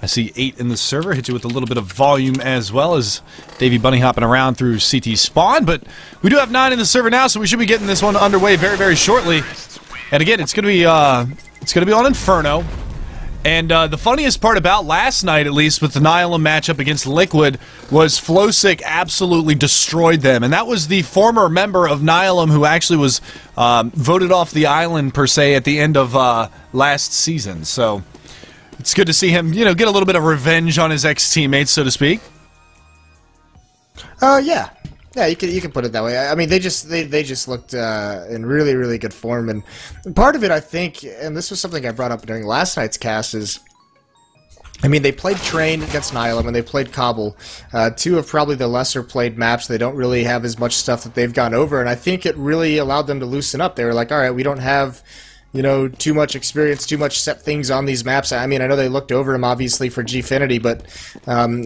I see 8 in the server. Hit you with a little bit of volume as well as Davey Bunny hopping around through CT spawn, but we do have 9 in the server now, so we should be getting this one underway very, very shortly. And again, it's gonna be on Inferno. And the funniest part about last night, at least with the Nihilum matchup against Liquid, was Flowsick absolutely destroyed them. And that was the former member of Nihilum who actually was voted off the island, per se, at the end of last season. So it's good to see him, you know, get a little bit of revenge on his ex-teammates, so to speak. Yeah, you can put it that way. I mean, they just looked in really, really good form, and part of it, I think, and this was something I brought up during last night's cast, is, I mean, they played Train against Nihilum, and they played Cobble, 2 of probably the lesser played maps. They don't really have as much stuff that they've gone over, and I think it really allowed them to loosen up. They were like, all right, we don't have, you know, too much experience, too much set things on these maps. I mean, I know they looked over them, obviously, for Gfinity, but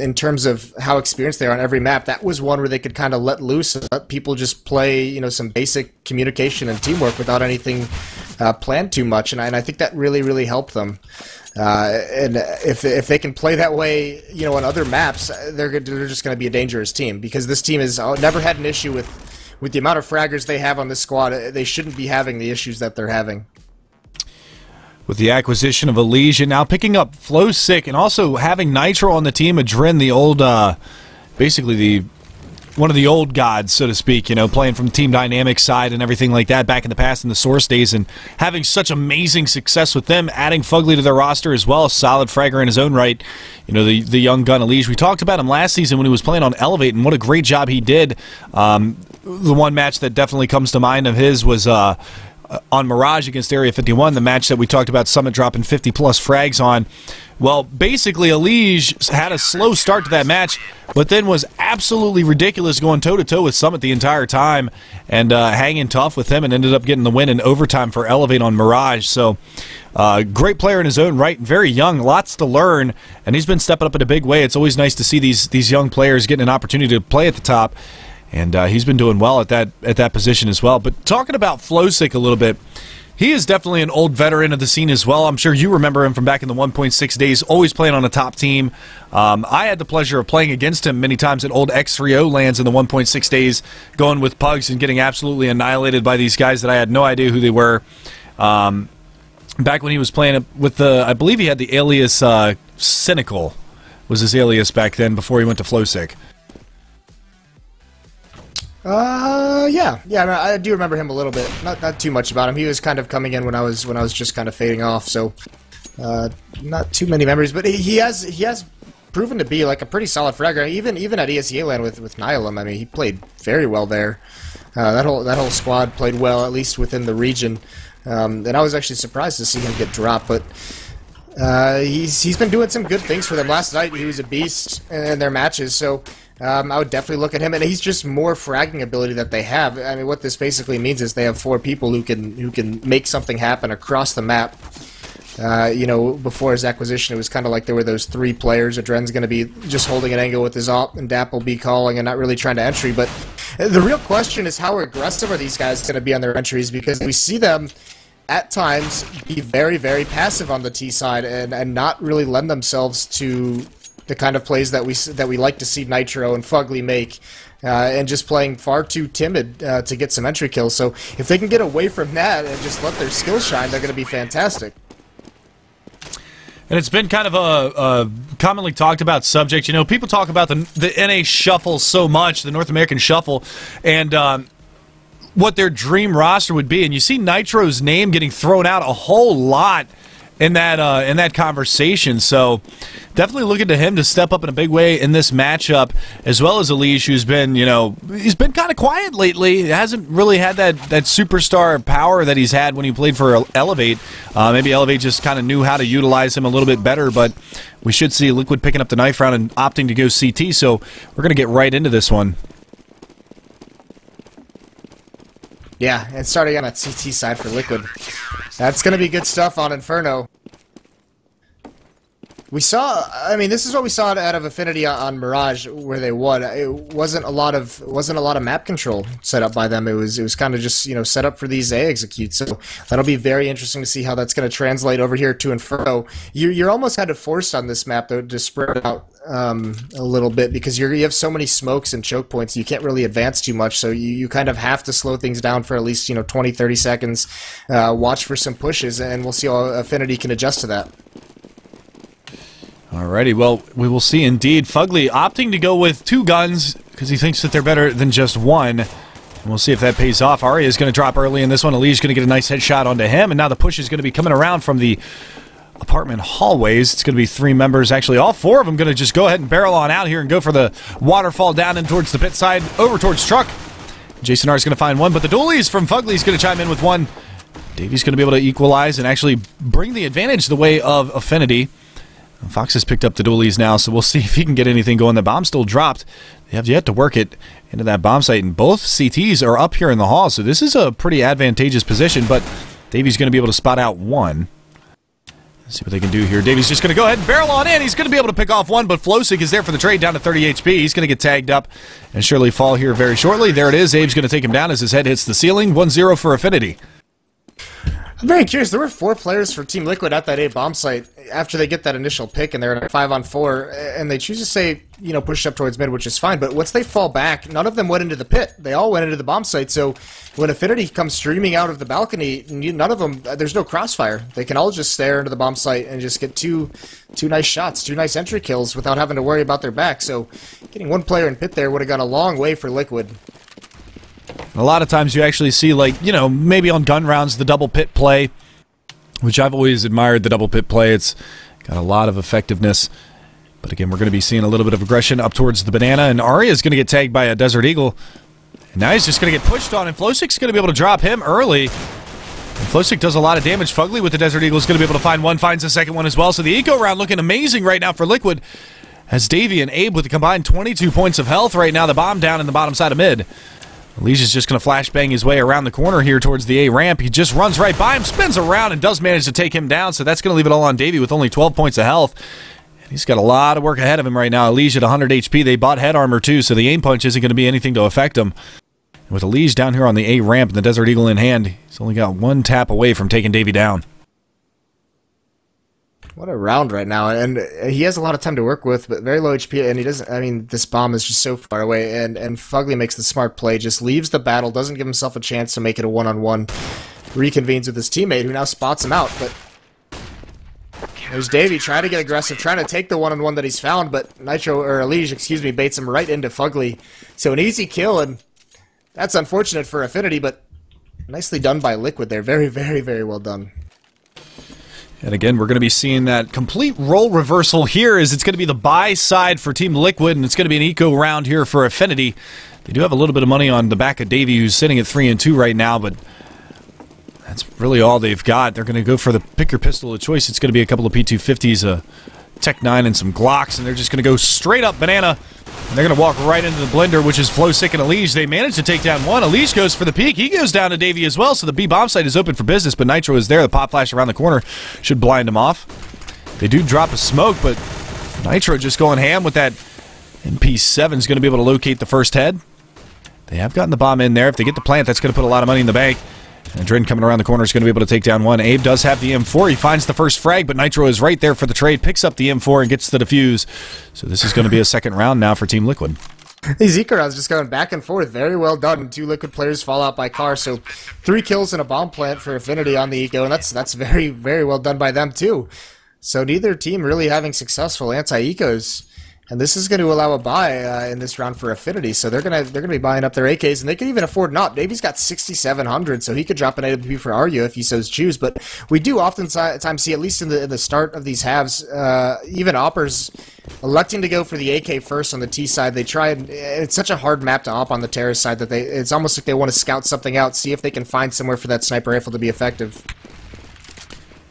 in terms of how experienced they are on every map, that was one where they could kind of let loose and let people just play, you know, some basic communication and teamwork without anything planned too much, and I think that really, really helped them. And if they can play that way, you know, on other maps, they're just going to be a dangerous team, because this team has never had an issue with the amount of fraggers they have on this squad. They shouldn't be having the issues that they're having. With the acquisition of ESEA, now picking up Flowsick, and also having Nitro on the team, Adren, the old, basically one of the old gods, so to speak, you know, playing from Team Dynamics side and everything like that back in the past in the Source days, and having such amazing success with them, adding Fugly to their roster as well, a solid fragger in his own right, you know, the young gun ESEA. We talked about him last season when he was playing on Elevate, and what a great job he did. The one match that definitely comes to mind of his was on Mirage against Area 51, the match that we talked about Summit dropping 50-plus frags on. Well, basically, ESEA had a slow start to that match, but then was absolutely ridiculous going toe-to-toe with Summit the entire time and hanging tough with him, and ended up getting the win in overtime for Elevate on Mirage. So, great player in his own right, very young, lots to learn, and he's been stepping up in a big way. It's always nice to see these young players getting an opportunity to play at the top. And he's been doing well at that position as well. But talking about Flowsick a little bit, he is definitely an old veteran of the scene as well. I'm sure you remember him from back in the 1.6 days, always playing on a top team. I had the pleasure of playing against him many times at old X3O lands in the 1.6 days, going with Pugs and getting absolutely annihilated by these guys that I had no idea who they were. Back when he was playing with the, I believe he had the alias Cynical, was his alias back then before he went to Flowsick. Yeah, I do remember him a little bit. Not too much about him. He was kind of coming in when I was just kind of fading off, so not too many memories. But he has proven to be like a pretty solid fragger. Even at ESEA land with Nihilum, I mean, he played very well there. That whole squad played well, at least within the region. And I was actually surprised to see him get dropped, but he's been doing some good things for them. Last night he was a beast in their matches, so I would definitely look at him, and he's just more fragging ability that they have. I mean, what this basically means is they have 4 people who can make something happen across the map. You know, before his acquisition, it was kind of like there were those 3 players. Adren's going to be just holding an angle with his op, and Dap will be calling and not really trying to entry. But the real question is, how aggressive are these guys going to be on their entries? Because we see them at times be very, very passive on the T side and not really lend themselves to the kind of plays that we like to see Nitro and Fugly make, and just playing far too timid to get some entry kills. So if they can get away from that and just let their skills shine, they're going to be fantastic. And it's been kind of a commonly talked about subject. You know, people talk about the NA Shuffle so much, the North American Shuffle, and what their dream roster would be. And you see Nitro's name getting thrown out a whole lot in that conversation. So definitely looking to him to step up in a big way in this matchup, as well as ESEA, who's been, you know, he's been kind of quiet lately. He hasn't really had that superstar power that he's had when he played for Elevate. Maybe Elevate just kind of knew how to utilize him a little bit better, but we should see Liquid picking up the knife round and opting to go CT, so we're going to get right into this one. Yeah, and starting on that CT side for Liquid. That's going to be good stuff on Inferno. We saw, I mean, this is what we saw out of affNity on Mirage, where they won. It wasn't a lot of map control set up by them. It was kind of just, you know, set up for these A executes. So that'll be very interesting to see how that's going to translate over here to Inferno. You're almost kind of forced on this map though to spread it out a little bit, because you have so many smokes and choke points. You can't really advance too much, so you kind of have to slow things down for at least, you know, 20-30 seconds. Watch for some pushes, and we'll see how affNity can adjust to that. Alrighty, well, we will see indeed. Fugly opting to go with 2 guns because he thinks that they're better than just one. And we'll see if that pays off. Arya is going to drop early in this one. Ali's going to get a nice headshot onto him, and now the push is going to be coming around from the apartment hallways. It's going to be 3 members. Actually, all 4 of them going to just go ahead and barrel on out here and go for the waterfall down and towards the pit side, over towards truck. Jason R is going to find one, but the dualies from Fugly is going to chime in with 1. Davy's going to be able to equalize and actually bring the advantage the way of affNity. Fox has picked up the dualies now, so we'll see if he can get anything going. The bomb still dropped. They have yet to work it into that bomb site, and both CTs are up here in the hall, so this is a pretty advantageous position, but Davy's going to be able to spot out 1. Let's see what they can do here. Davy's just going to go ahead and barrel on in. He's going to be able to pick off 1, but Flowsick is there for the trade down to 30 HP. He's going to get tagged up and surely fall here very shortly. There it is. Abe's going to take him down as his head hits the ceiling. 1-0 for affNity. I'm very curious. There were 4 players for Team Liquid at that A bomb site after they get that initial pick, and they're in a 5-on-4, and they choose to say, you know, push up towards mid, which is fine. But once they fall back, none of them went into the pit. They all went into the bomb site. So when affNity comes streaming out of the balcony, none of them, there's no crossfire. They can all just stare into the bomb site and just get two nice shots, 2 nice entry kills without having to worry about their back. So getting 1 player in pit there would have gone a long way for Liquid. A lot of times you actually see, like, you know, maybe on gun rounds, the double pit play, which I've always admired the double pit play. It's got a lot of effectiveness. But again, we're going to be seeing a little bit of aggression up towards the banana, and Arya is going to get tagged by a Desert Eagle. And now he's just going to get pushed on, and Flowsick's going to be able to drop him early. And Flowsick does a lot of damage. Fugly with the Desert Eagle is going to be able to find 1, finds the second one as well. So the eco round looking amazing right now for Liquid, as Davy and Abe with a combined 22 points of health right now. The bomb down in the bottom side of mid. Alicia's just going to flashbang his way around the corner here towards the A ramp. He just runs right by him, spins around, and does manage to take him down. So that's going to leave it all on Davy with only 12 points of health. And he's got a lot of work ahead of him right now. Alicia at 100 HP. They bought head armor too, so the aim punch isn't going to be anything to affect him. And with Alicia down here on the A ramp and the Desert Eagle in hand, he's only got 1 tap away from taking Davy down. What a round right now, and he has a lot of time to work with, but very low HP, and he doesn't, I mean, this bomb is just so far away, and Fugly makes the smart play, just leaves the battle, doesn't give himself a chance to make it a one-on-one, reconvenes with his teammate, who now spots him out, but there's Davy trying to get aggressive, trying to take the one-on-one that he's found, but Elige, excuse me, baits him right into Fugly, so an easy kill, and that's unfortunate for affNity, but nicely done by Liquid there, very, very, very well done. And again, we're going to be seeing that complete role reversal here, as it's going to be the buy side for Team Liquid, and it's going to be an eco round here for affNity. They do have a little bit of money on the back of Davy, who's sitting at 3-2 right now, but that's really all they've got. They're going to go for the pick your pistol of choice. It's going to be a couple of P250s, a Tech 9, and some Glocks, and they're just going to go straight up banana. And they're going to walk right into the blender, which is Flowsick and Elige. They manage to take down 1. Elige goes for the peek. He goes down to Davy as well, so the B bomb site is open for business, but Nitro is there. The pop flash around the corner should blind him off. They do drop a smoke, but Nitro just going ham with that MP7 is going to be able to locate the first head. They have gotten the bomb in there. If they get the plant, that's going to put a lot of money in the bank. And Drin coming around the corner is going to be able to take down 1. Abe does have the M4. He finds the first frag, but Nitro is right there for the trade, picks up the M4 and gets the defuse. So this is going to be a second round now for Team Liquid. These eco rounds just going back and forth. Very well done. 2 Liquid players fall out by car. So 3 kills and a bomb plant for affNity on the eco, and that's very, very well done by them too. So neither team really having successful anti-ecos. And this is going to allow a buy in this round for affNity, so they're gonna be buying up their AKs, and they can even afford not. Davy's got 6,700, so he could drop an AWP for Arya if he so choose. But we do oftentimes see, at least in the start of these halves, even oppers electing to go for the AK first on the T side. They try, and it's such a hard map to op on the terrorist side that it's almost like they want to scout something out, see if they can find somewhere for that sniper rifle to be effective.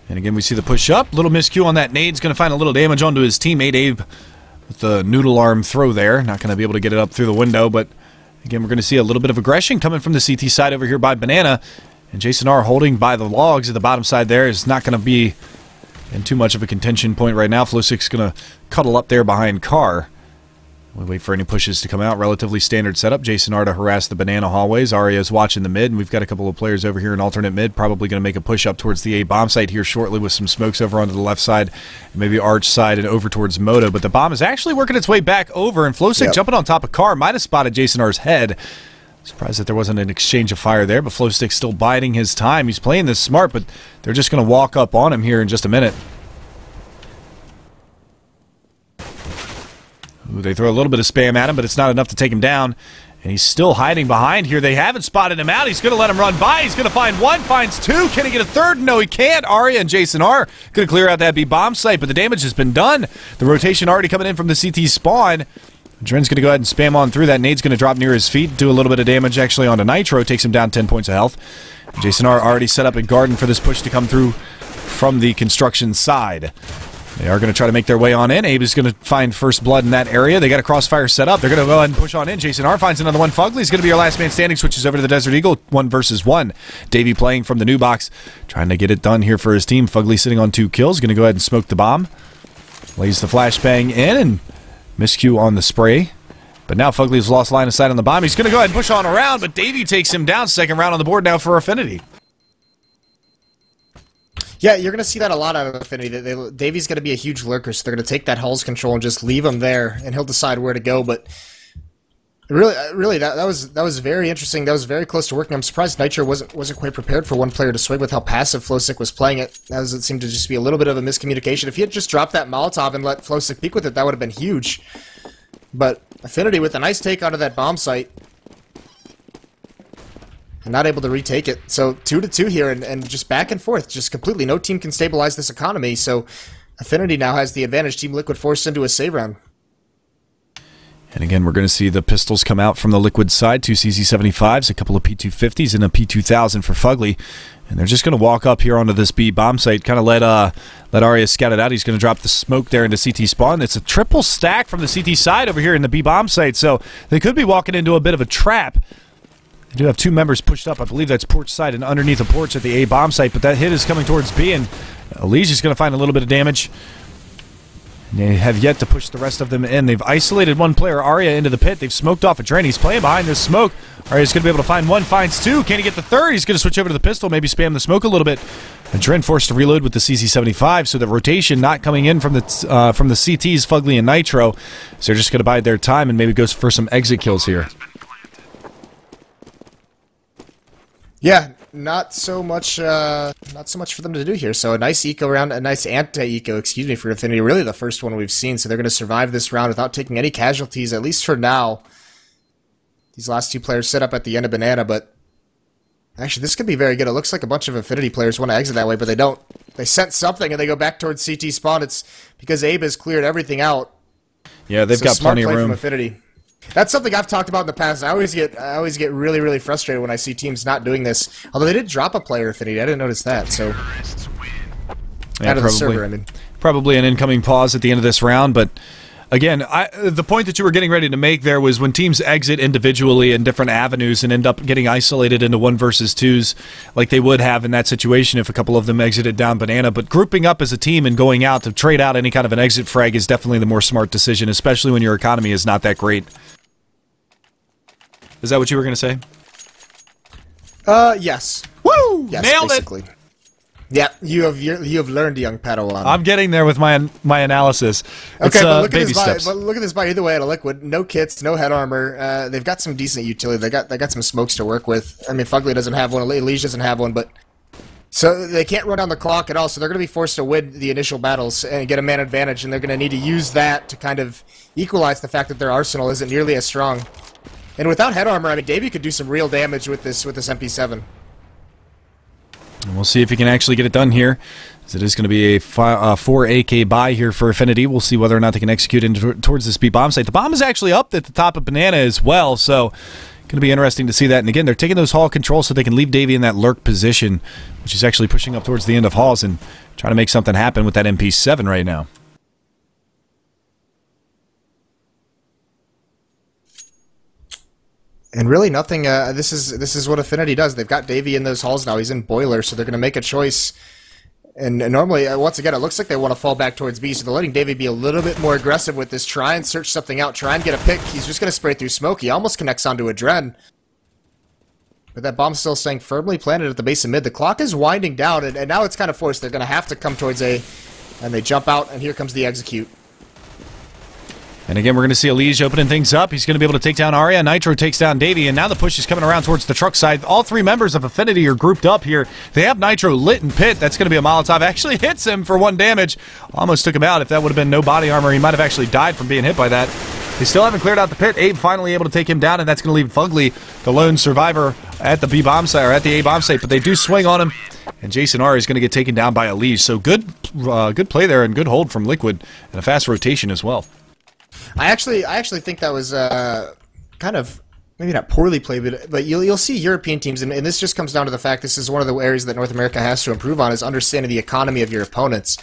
And again, we see the push up. Little miscue on that nade's going to find a little damage onto his teammate Abe. With the noodle arm throw there. Not going to be able to get it up through the window, but again, we're going to see a little bit of aggression coming from the CT side over here by Banana. And Jason R holding by the logs at the bottom side there is not going to be in too much of a contention point right now. Flowstick's going to cuddle up there behind Carr. We wait for any pushes to come out. Relatively standard setup. Jason R to harass the banana hallways. Arya's watching the mid, and we've got a couple of players over here in alternate mid. Probably going to make a push up towards the A bomb site here shortly with some smokes over onto the left side, maybe Arch side and over towards Moto. But the bomb is actually working its way back over, and Flowstick jumping on top of Carr might have spotted Jason R's head. Surprised that there wasn't an exchange of fire there, but Flowstick's still biding his time. He's playing this smart, but they're just going to walk up on him here in just a minute. Ooh, they throw a little bit of spam at him, but it's not enough to take him down. And he's still hiding behind here. They haven't spotted him out. He's going to let him run by. He's going to find one, finds two. Can he get a third? No, he can't. Arya and Jason R going to clear out that B bomb site, but the damage has been done. The rotation already coming in from the CT spawn. Dren's going to go ahead and spam on through that. Nade's going to drop near his feet, do a little bit of damage actually onto Nitro, takes him down 10 points of health. Jason R already set up a garden for this push to come through from the construction side. They are going to try to make their way on in. Abe is going to find first blood in that area. They got a crossfire set up. They're going to go ahead and push on in. Jason R finds another one. Fugly's going to be our last man standing. Switches over to the Desert Eagle. 1 versus 1. Davey playing from the new box. Trying to get it done here for his team. Fugly sitting on 2 kills. Going to go ahead and smoke the bomb. Lays the flashbang in and miscue on the spray. But now Fugly's lost line of sight on the bomb. He's going to go ahead and push on around, but Davey takes him down. Second round on the board now for affNity. Yeah, you're going to see that a lot out of affNity. Davey's going to be a huge lurker, so they're going to take that Hull's control and just leave him there, and he'll decide where to go. But really, that was very interesting. That was very close to working. I'm surprised Nitro wasn't quite prepared for one player to swing with how passive Flowstick was playing it. It seemed to just be a little bit of a miscommunication. If he had just dropped that Molotov and let Flowstick peek with it, that would have been huge. But affNity with a nice take out of that bomb site. And not able to retake it. So 2-2 here, and just back and forth. Just completely. No team can stabilize this economy. So affNity now has the advantage. Team Liquid forced into a save round. And again, we're going to see the pistols come out from the Liquid side. 2 CZ75s, a couple of P250s, and a P2000 for Fugly. And they're just going to walk up here onto this B bomb site. Kind of let Arya scout it out. He's going to drop the smoke there into CT spawn. It's a triple stack from the CT side over here in the B bomb site. So they could be walking into a bit of a trap. They do have 2 members pushed up. I believe that's porch side and underneath the porch at the A bomb site, but that hit is coming towards B, and Alesia's going to find a little bit of damage. And they have yet to push the rest of them in. They've isolated one player, Arya, into the pit. They've smoked off a Dren. He's playing behind this smoke. Arya's going to be able to find one, finds 2. Can he get the third? He's going to switch over to the pistol, maybe spam the smoke a little bit. And Dren forced to reload with the CC75, so the rotation not coming in from the CTs, Fugly and Nitro. So they're just going to bide their time and maybe go for some exit kills here. Yeah, not so much for them to do here. So a nice eco round, a nice anti-eco, excuse me, for affNity. Really the first one we've seen. So they're going to survive this round without taking any casualties, at least for now. These last 2 players set up at the end of Banana, but actually this could be very good. It looks like a bunch of affNity players want to exit that way, but they don't. They sense something and they go back towards CT spawn. It's because Abe has cleared everything out. Yeah, they've got plenty of room. From affNity. That's something I've talked about in the past. I always get really, really frustrated when I see teams not doing this. Although they did drop a player affNity. I didn't notice that. So yeah, out of the server, I mean. Probably an incoming pause at the end of this round, but again, the point that you were getting ready to make there was when teams exit individually in different avenues and end up getting isolated into 1 versus 2s like they would have in that situation if a couple of them exited down Banana. But grouping up as a team and going out to trade out any kind of an exit frag is definitely the more smart decision, especially when your economy is not that great. Is that what you were going to say? Yes. Woo! Yes, Nailed basically. It! Yeah, you have learned, young Padawan. I'm getting there with my analysis. Okay, it's, but look baby at this steps. buy. But look at this buy either way at a Liquid. No kits, no head armor. They've got some decent utility. They got some smokes to work with. I mean, Fugly doesn't have one. Elige doesn't have one, but so they can't run down the clock at all. So they're going to be forced to win the initial battles and get a man advantage, and they're going to need to use that to kind of equalize the fact that their arsenal isn't nearly as strong. And without head armor, I mean, Davey could do some real damage with this MP7. And we'll see if he can actually get it done here, as it is going to be a 4 AK buy here for affNity. We'll see whether or not they can execute into towards this B bomb site. The bomb is actually up at the top of Banana as well, so going to be interesting to see that. And again, they're taking those hall controls so they can leave Davey in that lurk position, which is actually pushing up towards the end of halls and trying to make something happen with that MP7 right now. And really nothing, this is what affNity does. They've got Davey in those halls now. He's in Boiler, so they're going to make a choice. And normally, once again, it looks like they want to fall back towards B, so they're letting Davey be a little bit more aggressive with this. Try and search something out. Try and get a pick. He's just going to spray through smoke. He almost connects onto a Dren. But that bomb's still staying firmly planted at the base of mid. The clock is winding down, and now it's kind of forced. They're going to have to come towards A, and they jump out, and here comes the execute. And again, we're going to see ESEA opening things up. He's going to be able to take down Arya. Nitro takes down Davey, and now the push is coming around towards the truck side. All three members of affNity are grouped up here. They have Nitro lit in pit. That's going to be a Molotov. Actually hits him for 1 damage. Almost took him out. If that would have been no body armor, he might have actually died from being hit by that. They still haven't cleared out the pit. Abe finally able to take him down, and that's going to leave Fugly, the lone survivor, at the B bomb site, or at the A bomb site. But they do swing on him, and Jason R is going to get taken down by ESEA. So good play there, and good hold from Liquid, and a fast rotation as well. I actually think that was kind of, maybe not poorly played, but you'll see European teams, and this just comes down to the fact this is one of the areas that North America has to improve on, is understanding the economy of your opponents.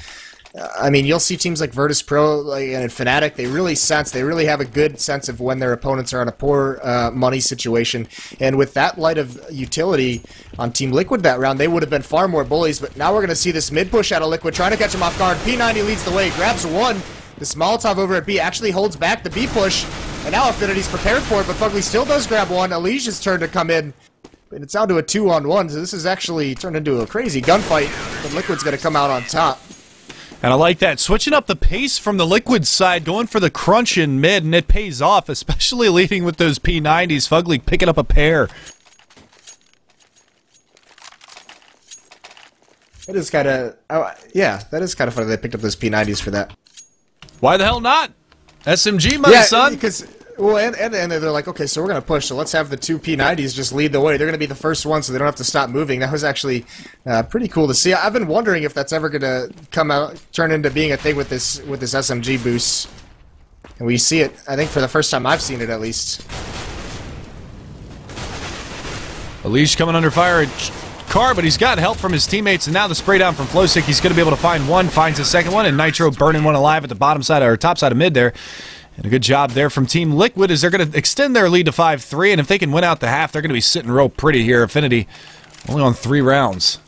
I mean, you'll see teams like Virtus Pro and Fnatic, they really have a good sense of when their opponents are in a poor money situation. And with that light of utility on Team Liquid that round, they would have been far more bullies. But now we're going to see this mid push out of Liquid, trying to catch him off guard. P90 leads the way, grabs one. This Molotov over at B actually holds back the B push. And now affNity's prepared for it, but Fugly still does grab one. ESEA's turn to come in. And it's down to a 2-on-1, so this is actually turned into a crazy gunfight. But Liquid's going to come out on top. And I like that. Switching up the pace from the Liquid side, going for the crunch in mid, and it pays off, especially leading with those P90s. Fugly picking up a pair. That is kind of, yeah, that is kind of funny they picked up those P90s for that. Why the hell not? SMG money, son. Because, well, and they're like, okay, so we're going to push, so let's have the two P90s just lead the way. They're going to be the first ones, so they don't have to stop moving. That was actually pretty cool to see. I've been wondering if that's ever going to turn into being a thing with this SMG boost. And we see it, I think, for the first time I've seen it, at least. ESEA coming under fire at Car, but he's got help from his teammates, and now the spray down from Flowsick. He's going to be able to find one, finds a second one, and Nitro burning one alive at the bottom side, or top side of mid there. And a good job there from Team Liquid as they're going to extend their lead to 5-3, and if they can win out the half, they're going to be sitting real pretty here. affNity only on 3 rounds.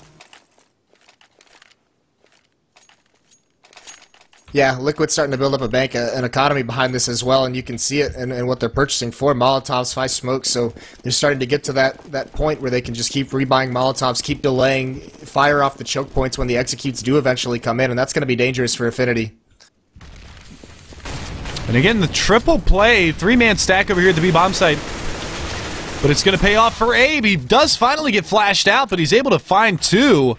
Yeah, Liquid's starting to build up a bank, an economy behind this as well, and you can see it in what they're purchasing for. Molotovs, 5 smokes, so they're starting to get to that point where they can just keep rebuying Molotovs, keep delaying, fire off the choke points when the executes do eventually come in, and that's going to be dangerous for affNity. And again, the triple play, 3-man stack over here at the B bomb site. But it's going to pay off for Abe. He does finally get flashed out, but he's able to find 2.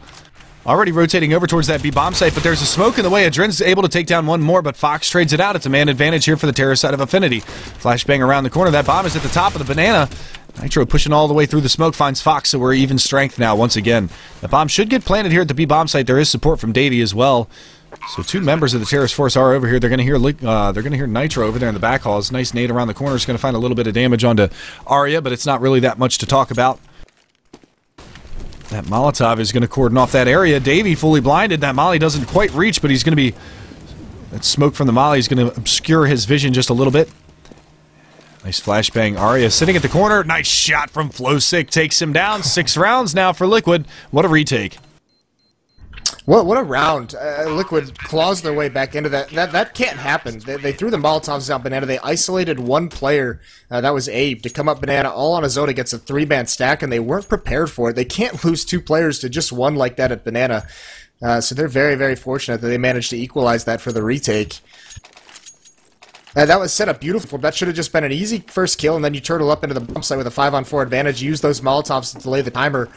Already rotating over towards that B bomb site, but there's a smoke in the way. Adren's able to take down one more, but Fox trades it out. It's a man advantage here for the terror side of affNity. Flashbang around the corner. That bomb is at the top of the banana. Nitro pushing all the way through the smoke, finds Fox, so we're even strength now once again. The bomb should get planted here at the B bomb site. There is support from Davey as well. So 2 members of the terrorist force are over here. They're going to hear Nitro over there in the back halls. Nice nade around the corner. Is going to find a little bit of damage onto Arya, but it's not really that much to talk about. That Molotov is going to cordon off that area. Davey fully blinded. That Molly doesn't quite reach, but he's going to be... That smoke from the Molly is going to obscure his vision just a little bit. Nice flashbang. Arya sitting at the corner. Nice shot from Flowsick. Takes him down. 6 rounds now for Liquid. What a retake. What a round. Liquid claws their way back into that. That can't happen. They threw the Molotovs out banana. They isolated one player, that was Abe, to come up banana all on his own against a 3-man stack, and they weren't prepared for it. They can't lose 2 players to just one like that at banana. So they're very, very fortunate that they managed to equalize that for the retake. That was set up beautiful. That should have just been an easy first kill, and then you turtle up into the bomb site with a 5-on-4 advantage. Use those Molotovs to delay the timer.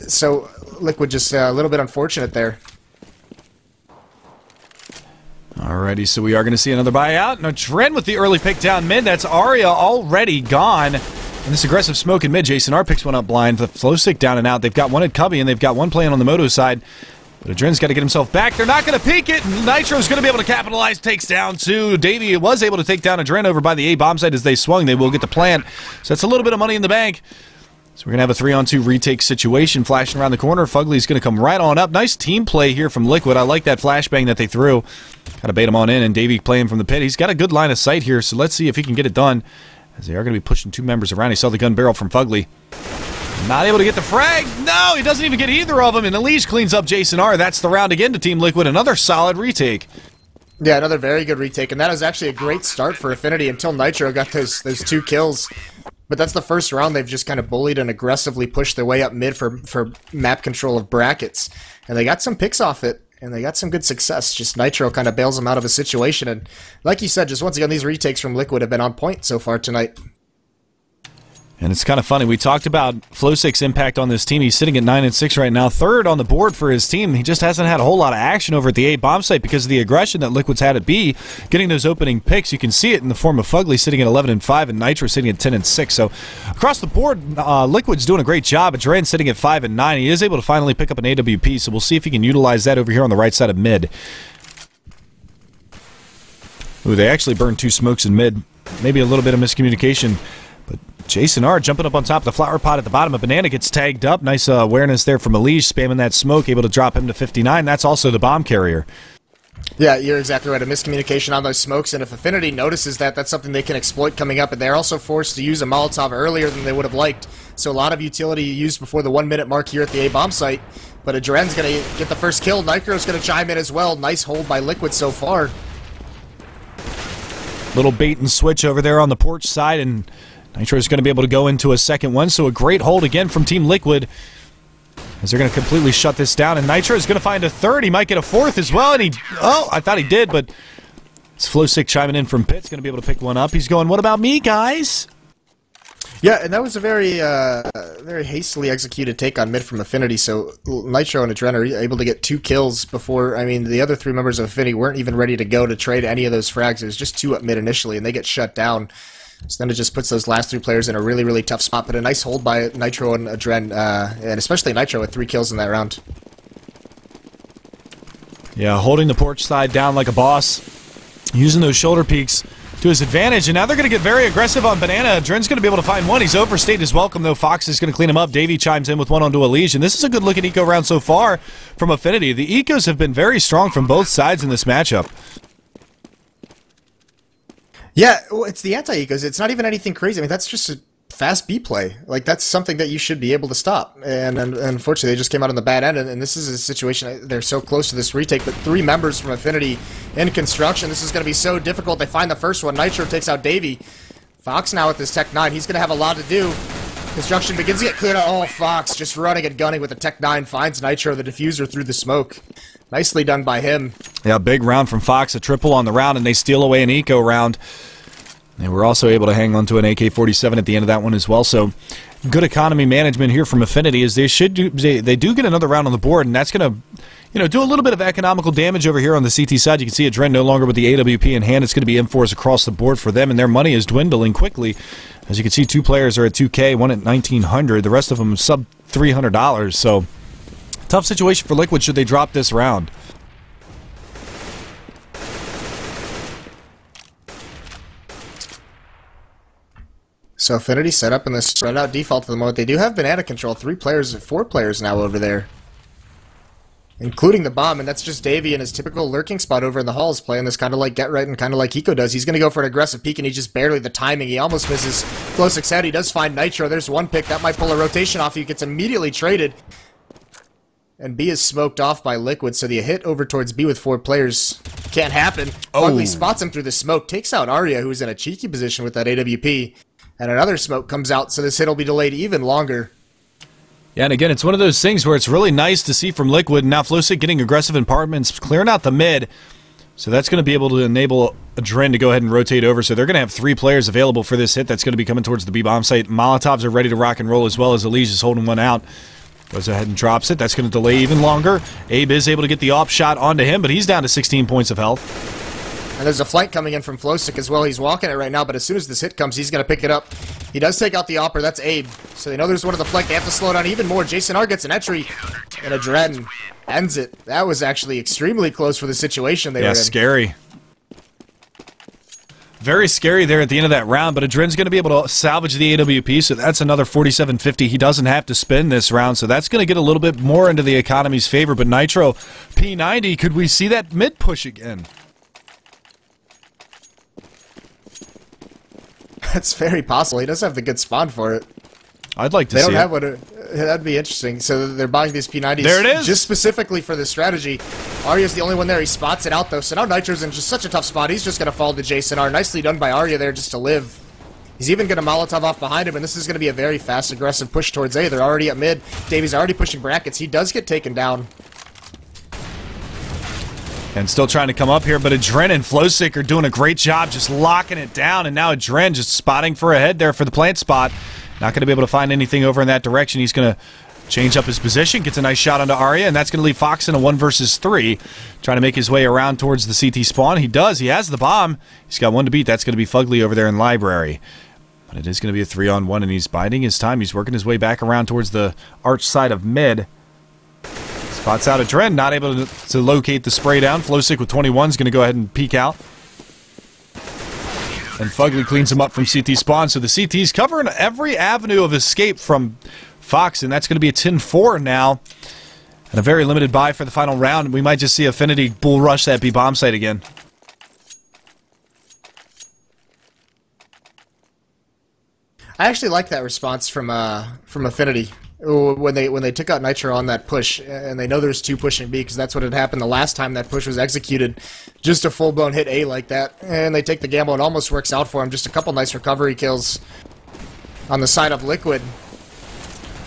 So Liquid just a little bit unfortunate there. Alrighty, so we are going to see another buyout. Now Dren with the early pick down mid. That's Arya already gone. And this aggressive smoke in mid. Jason R picks one up blind. The Flowsick down and out. They've got one at Cubby, and they've got one playing on the Moto side. But Adren's got to get himself back. They're not going to peek it. Nitro's going to be able to capitalize. Takes down 2. Davey was able to take down Adren over by the A bomb site as they swung. They will get the plant. So that's a little bit of money in the bank. So we're going to have a 3-on-2 retake situation flashing around the corner. Fugly's going to come right on up. Nice team play here from Liquid. I like that flashbang that they threw. Got to bait him on in, and Davey playing from the pit. He's got a good line of sight here, so let's see if he can get it done, as they are going to be pushing 2 members around. He saw the gun barrel from Fugly. Not able to get the frag. No, he doesn't even get either of them. And Elige cleans up Jason R. That's the round again to Team Liquid. Another solid retake. Yeah, another very good retake. And that was actually a great start for affNity until Nitro got those 2 kills. But that's the first round they've just kind of bullied and aggressively pushed their way up mid for map control of brackets. And they got some picks off it. And they got some good success. Just Nitro kind of bails them out of a situation. And like you said, just once again, these retakes from Liquid have been on point so far tonight. And it's kind of funny. We talked about Flowsick's impact on this team. He's sitting at 9-6 right now, third on the board for his team. He just hasn't had a whole lot of action over at the A bomb site because of the aggression that Liquid's had at B, getting those opening picks. You can see it in the form of Fugly sitting at 11-5 and Nitro sitting at 10-6. So across the board, Liquid's doing a great job. Adren sitting at 5-9. He is able to finally pick up an AWP, so we'll see if he can utilize that over here on the right side of mid. Ooh, they actually burned 2 smokes in mid. Maybe a little bit of miscommunication. But Jason R jumping up on top of the flower pot at the bottom. A banana gets tagged up. Nice awareness there from Elige, spamming that smoke, able to drop him to 59. That's also the bomb carrier. Yeah, you're exactly right. A miscommunication on those smokes, and if affNity notices that, that's something they can exploit coming up. And they're also forced to use a Molotov earlier than they would have liked. So a lot of utility used before the 1 minute mark here at the A bomb site. But Adren's going to get the first kill. Nitro's going to chime in as well. Nice hold by Liquid so far. Little bait and switch over there on the porch side, and Nitro's going to be able to go into a second one, so a great hold again from Team Liquid as they're going to completely shut this down, and Nitro's going to find a third. He might get a fourth as well, and he... Oh, I thought he did, but it's Flowsick chiming in from Pit's going to be able to pick one up. He's going, what about me, guys? Yeah, and that was a very very hastily executed take on mid from affNity, so Nitro and Adren are able to get 2 kills before, I mean, the other 3 members of affNity weren't even ready to go to trade any of those frags. It was just 2 up mid initially, and they get shut down. So then it just puts those last 3 players in a really, really tough spot, but a nice hold by Nitro and Adren, and especially Nitro with 3 kills in that round. Yeah, holding the porch side down like a boss, using those shoulder peeks to his advantage, and now they're going to get very aggressive on Banana. Adren's going to be able to find one. He's overstayed his welcome, though. Fox is going to clean him up. Davey chimes in with one onto Elige, and this is a good-looking eco round so far from affNity. The ecos have been very strong from both sides in this matchup. Yeah, well, it's the anti-ecos. It's not even anything crazy. I mean, that's just a fast B play. Like, that's something that you should be able to stop. And unfortunately, they just came out on the bad end, and this is a situation, they're so close to this retake, but 3 members from affNity in construction. This is going to be so difficult. They find the first one. Nitro takes out Davey. Fox now with this Tech 9. He's going to have a lot to do. Construction begins to get cleared out. Oh, Fox just running and gunning with the Tech 9. Finds Nitro, the diffuser, through the smoke. Nicely done by him. Yeah, big round from Fox. A triple on the round, and they steal away an eco round. They were also able to hang on to an AK-47 at the end of that one as well. So good economy management here from affNity, as they do get another round on the board, and that's going to do a little bit of economical damage over here on the CT side. You can see Adren no longer with the AWP in hand. It's going to be M4s across the board for them, and their money is dwindling quickly. As you can see, 2 players are at 2K, one at $1,900. The rest of them sub $300. So tough situation for Liquid should they drop this round. So affNity set up in this spread out default for the moment. They do have banana control. 4 players now over there, including the bomb, and that's just Davey in his typical lurking spot over in the halls, playing this kind of like Get Right and kind of like Eco does. He's going to go for an aggressive peek, and he just barely the timing. He almost misses Flowsick's head. He does find Nitro. There's one pick. That might pull a rotation off. He gets immediately traded. And B is smoked off by Liquid, so the hit over towards B with 4 players can't happen. Fugly spots him through the smoke, takes out Arya, who's in a cheeky position with that AWP. And another smoke comes out, so this hit will be delayed even longer. Yeah, and again, it's one of those things where it's really nice to see from Liquid. Now Flowsick getting aggressive in apartments, clearing out the mid. So that's going to be able to enable Adren to go ahead and rotate over. So they're going to have 3 players available for this hit that's going to be coming towards the B-bomb site. Molotovs are ready to rock and roll as well, as Elige is holding one out. Goes ahead and drops it. That's going to delay even longer. Abe is able to get the off shot onto him, but he's down to 16 points of health. And there's a flank coming in from Flowsick as well. He's walking it right now, but as soon as this hit comes, he's going to pick it up. He does take out the opper. That's Abe. So they know there's one of the flank. They have to slow down even more. Jason R gets an entry, and Adren ends it. That was actually extremely close for the situation they were in. Yeah, scary. Very scary there at the end of that round, but Adren's going to be able to salvage the AWP, so that's another 47.50. He doesn't have to spend this round, so that's going to get a little bit more into the economy's favor. But Nitro, P90, could we see that mid push again? That's very possible. He does have the good spawn for it. I'd like to They see don't it. have one. That'd be interesting. So they're buying these P90s. There it is! Just specifically for this strategy. Arya's the only one there. He spots it out, though. So now Nitro's in just such a tough spot. He's just going to fall to Jason R. Nicely done by Arya there just to live. He's even going to Molotov off behind him, and this is going to be a very fast, aggressive push towards A. They're already at mid. Davies already pushing brackets. He does get taken down. And still trying to come up here, but Adren and Flowsick are doing a great job just locking it down, and now Adren just spotting for a head there for the plant spot. Not going to be able to find anything over in that direction. He's going to change up his position, gets a nice shot onto Arya, and that's going to leave Fox in a 1 versus 3, trying to make his way around towards the CT spawn. He does. He has the bomb. He's got one to beat. That's going to be Fugly over there in Library. But it is going to be a 3-on-1, and he's biding his time. He's working his way back around towards the arch side of mid. Spots out Adren, not able to locate the spray down. Flowsick with 21 is going to go ahead and peek out. And Fugly cleans him up from CT spawn, so the CT's covering every avenue of escape from Fox, and that's going to be a 10-4 now. And a very limited buy for the final round. We might just see affNity bull rush that B-bomb site again. I actually like that response from affNity when they took out Nitro on that push, and they know there's 2 pushing B because that's what had happened the last time that push was executed. Just a full-blown hit A like that, and they take the gamble. It almost works out for them. Just a couple nice recovery kills on the side of Liquid.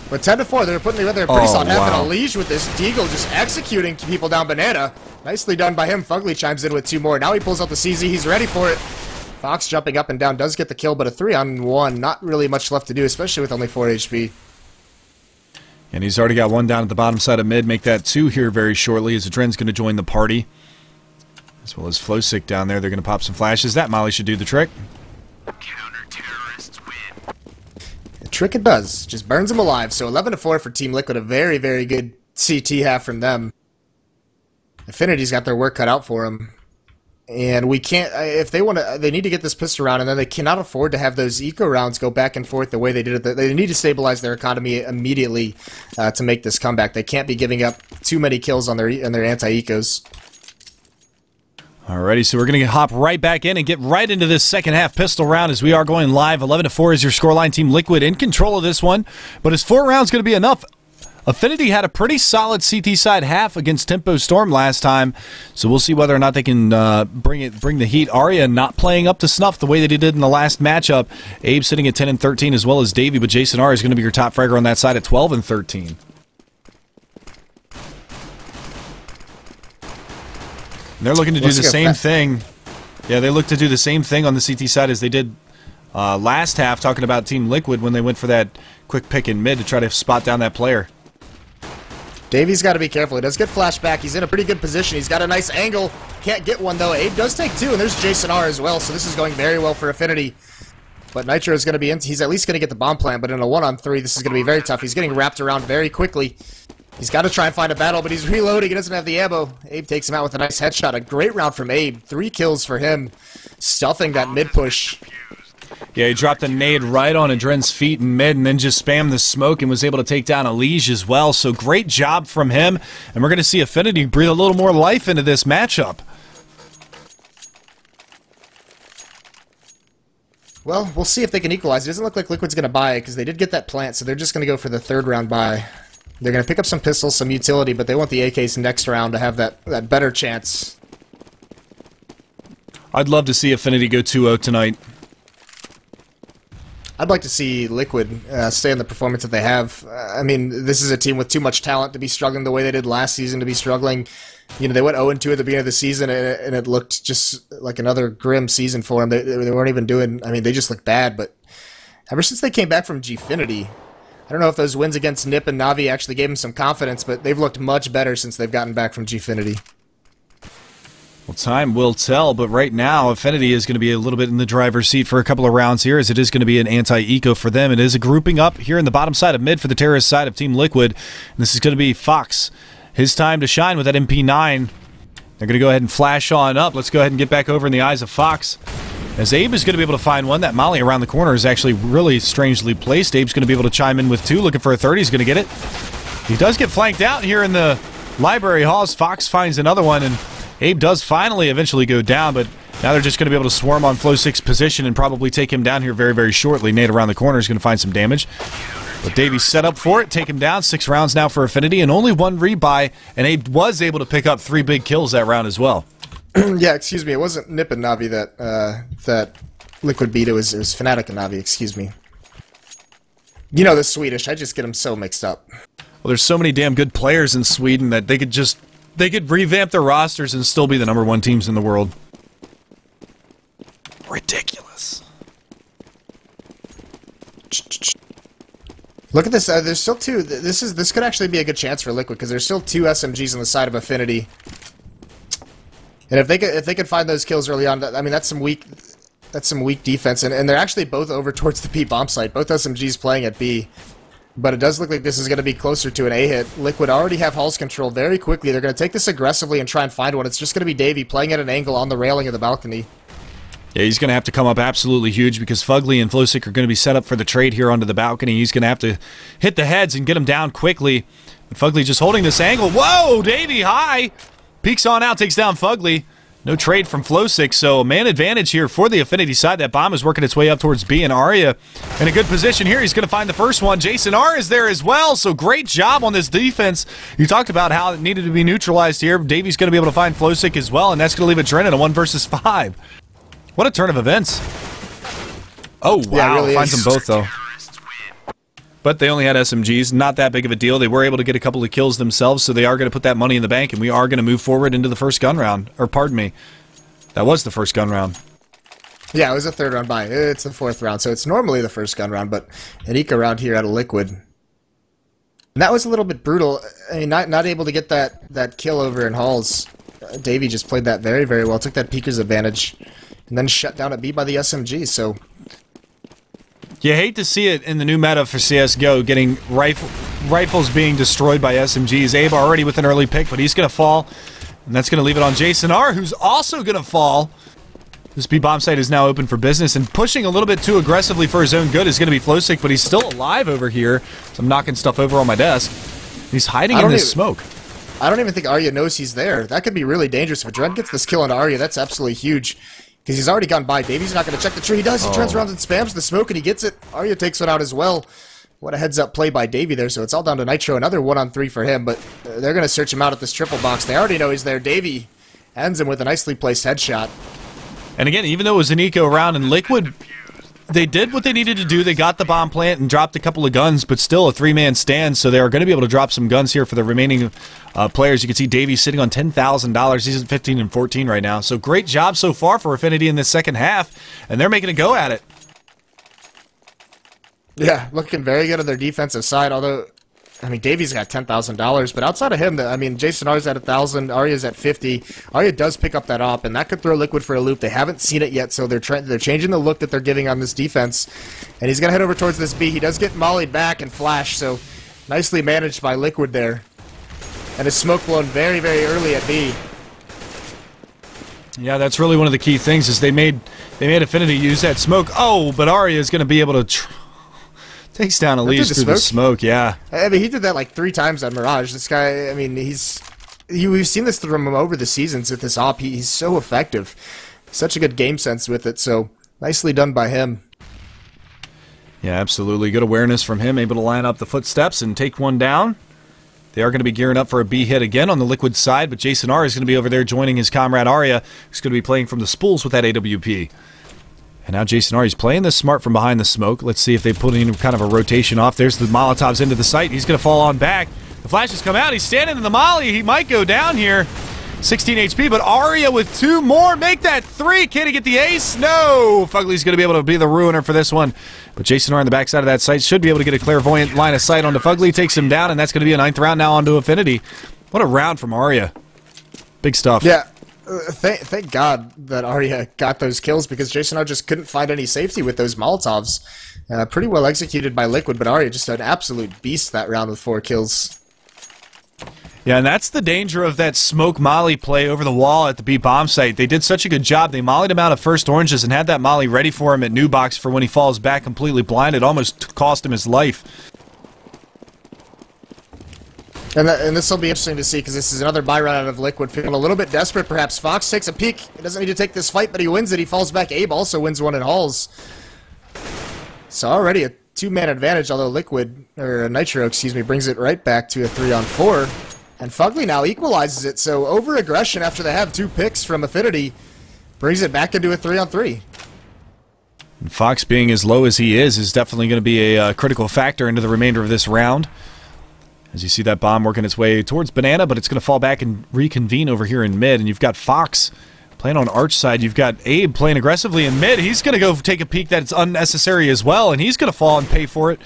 But 10-4, they're putting together pretty solid half, and a Liege with this Deagle just executing people down Banana. Nicely done by him. Fugly chimes in with 2 more. Now he pulls out the CZ. He's ready for it. Fox jumping up and down does get the kill, but a 3-on-1. Not really much left to do, especially with only 4 HP. And he's already got 1 down at the bottom side of mid. Make that 2 here very shortly as Adren's going to join the party. As well as Flowsick down there. They're going to pop some flashes. That Molly should do the trick. Counter-terrorists win. The trick it does. Just burns them alive. So 11-4 for Team Liquid. A very, very good CT half from them. affNity's got their work cut out for them. And we can't, if they want to, they need to get this pistol round, and then they cannot afford to have those eco rounds go back and forth the way they did it. They need to stabilize their economy immediately to make this comeback. They can't be giving up too many kills on their anti-ecos. Alrighty, so we're going to hop right back in and get right into this second half pistol round as we are going live. 11-4 is your scoreline. Team Liquid in control of this one, but is 4 rounds going to be enough? affNity had a pretty solid CT side half against Tempo Storm last time, so we'll see whether or not they can bring the heat. Arya not playing up to snuff the way that he did in the last matchup. Abe sitting at 10-13 as well as Davey, but Jason R is going to be your top fragger on that side at 12-13. They're looking to do the same thing. Yeah, they look to do the same thing on the CT side as they did last half, talking about Team Liquid when they went for that quick pick in mid to try to spot down that player. Davies got to be careful. He does get flashback. He's in a pretty good position. He's got a nice angle. Can't get one, though. Abe does take 2, and there's Jason R as well, so this is going very well for affNity. But Nitro is going to be in. He's at least going to get the bomb plant, but in a 1-on-3, this is going to be very tough. He's getting wrapped around very quickly. He's got to try and find a battle, but he's reloading. He doesn't have the ammo. Abe takes him out with a nice headshot. A great round from Abe. 3 kills for him, stuffing that mid push. Yeah, he dropped a nade right on Adren's feet in mid and then just spammed the smoke and was able to take down Elige as well. So great job from him. And we're going to see affNity breathe a little more life into this matchup. Well, we'll see if they can equalize. It doesn't look like Liquid's going to buy it because they did get that plant, so they're just going to go for the 3rd round buy. They're going to pick up some pistols, some utility, but they want the AKs next round to have that better chance. I'd love to see affNity go 2-0 tonight. I'd like to see Liquid stay in the performance that they have. I mean, this is a team with too much talent to be struggling the way they did last season, to be struggling. You know, they went 0-2 at the beginning of the season, and it looked just like another grim season for them. They weren't even doing... I mean, they just looked bad, but ever since they came back from Gfinity, I don't know if those wins against Nip and Navi actually gave them some confidence, but they've looked much better since they've gotten back from Gfinity. Well, time will tell, but right now, affNity is going to be a little bit in the driver's seat for a couple of rounds here, as it is going to be an anti-eco for them. It is a grouping up here in the bottom side of mid for the terrorist side of Team Liquid. And this is going to be Fox. His time to shine with that MP9. They're going to go ahead and flash on up. Let's go ahead and get back over in the eyes of Fox. As Abe is going to be able to find one. That Molly around the corner is actually really strangely placed. Abe's going to be able to chime in with 2, looking for a 3rd. He's going to get it. He does get flanked out here in the library halls. Fox finds another one, and Abe does finally eventually go down, but now they're just going to be able to swarm on Flow 6 position and probably take him down here very, very shortly. Nate around the corner is going to find some damage. But Davies set up for it, take him down. 6 rounds now for affNity, and only 1 rebuy, and Abe was able to pick up 3 big kills that round as well. Yeah, excuse me, it wasn't Nip and Navi that Liquid beat, it was Fnatic and Navi, excuse me. You know the Swedish, I just get them so mixed up. Well, there's so many damn good players in Sweden that they could revamp their rosters and still be the #1 teams in the world. Ridiculous. Look at this. There's still 2. This could actually be a good chance for Liquid because there's still 2 SMGs on the side of affNity. And if they could find those kills early on, I mean that's some weak defense. And they're actually both over towards the B bomb site. Both SMGs playing at B. But it does look like this is going to be closer to an A hit. Liquid already have Hall's control very quickly. They're going to take this aggressively and try and find one. It's just going to be Davey playing at an angle on the railing of the balcony. Yeah, he's going to have to come up absolutely huge because Fugly and Flowsick are going to be set up for the trade here onto the balcony. He's going to have to hit the heads and get them down quickly. But Fugly just holding this angle. Whoa, Davey high! Peeks on out, takes down Fugly. No trade from Flowsick, so a man advantage here for the affNity side. That bomb is working its way up towards B, and Arya in a good position here. He's going to find the first one. Jason R is there as well, so great job on this defense. You talked about how it needed to be neutralized here. Davey's going to be able to find Flowsick as well, and that's going to leave Adren in a 1 versus 5. What a turn of events. Oh, wow. Yeah, really finds them both, though. But they only had SMGs. Not that big of a deal. They were able to get a couple of kills themselves, so they are going to put that money in the bank, and we are going to move forward into the first gun round. Or, pardon me. That was the first gun round. Yeah, it was a 3rd round buy. It's the 4th round, so it's normally the first gun round, but an eco round here out of Liquid. And that was a little bit brutal. I mean, not able to get that kill over in Halls. Davey just played that very, very well. Took that Peeker's advantage, and then shut down at B by the SMG, so... You hate to see it in the new meta for CSGO, getting rifles being destroyed by SMGs. Abe already with an early pick, but he's going to fall. And that's going to leave it on Jason R, who's also going to fall. This B-bomb site is now open for business, and pushing a little bit too aggressively for his own good is going to be Flowsick, but he's still alive over here. So I'm knocking stuff over on my desk. He's hiding in this smoke. I don't even think Arya knows he's there. That could be really dangerous. If Adren gets this kill on Arya, that's absolutely huge. Because he's already gone by. Davey's not going to check the tree. He does. He turns around and spams the smoke, and he gets it. Arya takes it out as well. What a heads-up play by Davey there. So it's all down to Nitro. Another 1-on-3 for him, but they're going to search him out at this triple box. They already know he's there. Davey ends him with a nicely placed headshot. And again, even though it was an eco round in Liquid, they did what they needed to do. They got the bomb plant and dropped a couple of guns, but still a 3-man stand, so they are going to be able to drop some guns here for the remaining players. You can see Davey sitting on $10,000. He's at 15 and 14 right now. So great job so far for affNity in this second half, and they're making a go at it. Yeah, looking very good on their defensive side, although, I mean, Davey's got $10,000, but outside of him, I mean, Jason R's at 1,000, Arya's at 50. Arya does pick up that op, and that could throw Liquid for a loop. They haven't seen it yet, so they're changing the look that they're giving on this defense. And he's going to head over towards this B. He does get mollied back and flash, so nicely managed by Liquid there. And a smoke blown very, very early at B. Yeah, that's really one of the key things is they made affNity use that smoke. Oh, but Arya is going to be able to... Takes down Elise through the smoke, yeah. I mean, he did that like 3 times on Mirage. This guy, I mean, we've seen this from him over the seasons with this op. He's so effective. Such a good game sense with it, so nicely done by him. Yeah, absolutely. Good awareness from him, able to line up the footsteps and take one down. They are going to be gearing up for a B hit again on the Liquid side, but Jason R is going to be over there joining his comrade Arya, who's going to be playing from the spools with that AWP. And now Jason R, he's playing this smart from behind the smoke. Let's see if they put in kind of a rotation off. There's the Molotovs into the site. He's going to fall on back. The flashes come out. He's standing in the molly. He might go down here. 16 HP, but Arya with 2 more. Make that 3. Can he get the ace? No! Fugly's going to be able to be the ruiner for this one. But Jason R on the backside of that site should be able to get a clairvoyant line of sight onto Fugly. Takes him down, and that's going to be a 9th round now onto affNity. What a round from Arya. Big stuff. Yeah. Thank God that Arya got those kills because Jason R just couldn't find any safety with those Molotovs. Pretty well executed by Liquid, but Arya just an absolute beast that round with 4 kills. Yeah, and that's the danger of that smoke molly play over the wall at the B bomb site. They did such a good job. They mollied him out of first oranges and had that molly ready for him at new box for when he falls back completely blind. It almost cost him his life. And this will be interesting to see because this is another buy run out of Liquid. Feeling a little bit desperate, perhaps. Fox takes a peek. He doesn't need to take this fight, but he wins it. He falls back. Abe also wins one in Halls. So already a two-man advantage, although Liquid, or Nitro, excuse me, brings it right back to a 3-on-4. And Fugly now equalizes it, so over-aggression after they have 2 picks from affNity brings it back into a 3-on-3. And Fox being as low as he is definitely going to be a critical factor into the remainder of this round. As you see that bomb working its way towards Banana, but it's going to fall back and reconvene over here in mid. And you've got Fox playing on Arch side. You've got Abe playing aggressively in mid. He's going to go take a peek that's unnecessary as well, and he's going to fall and pay for it.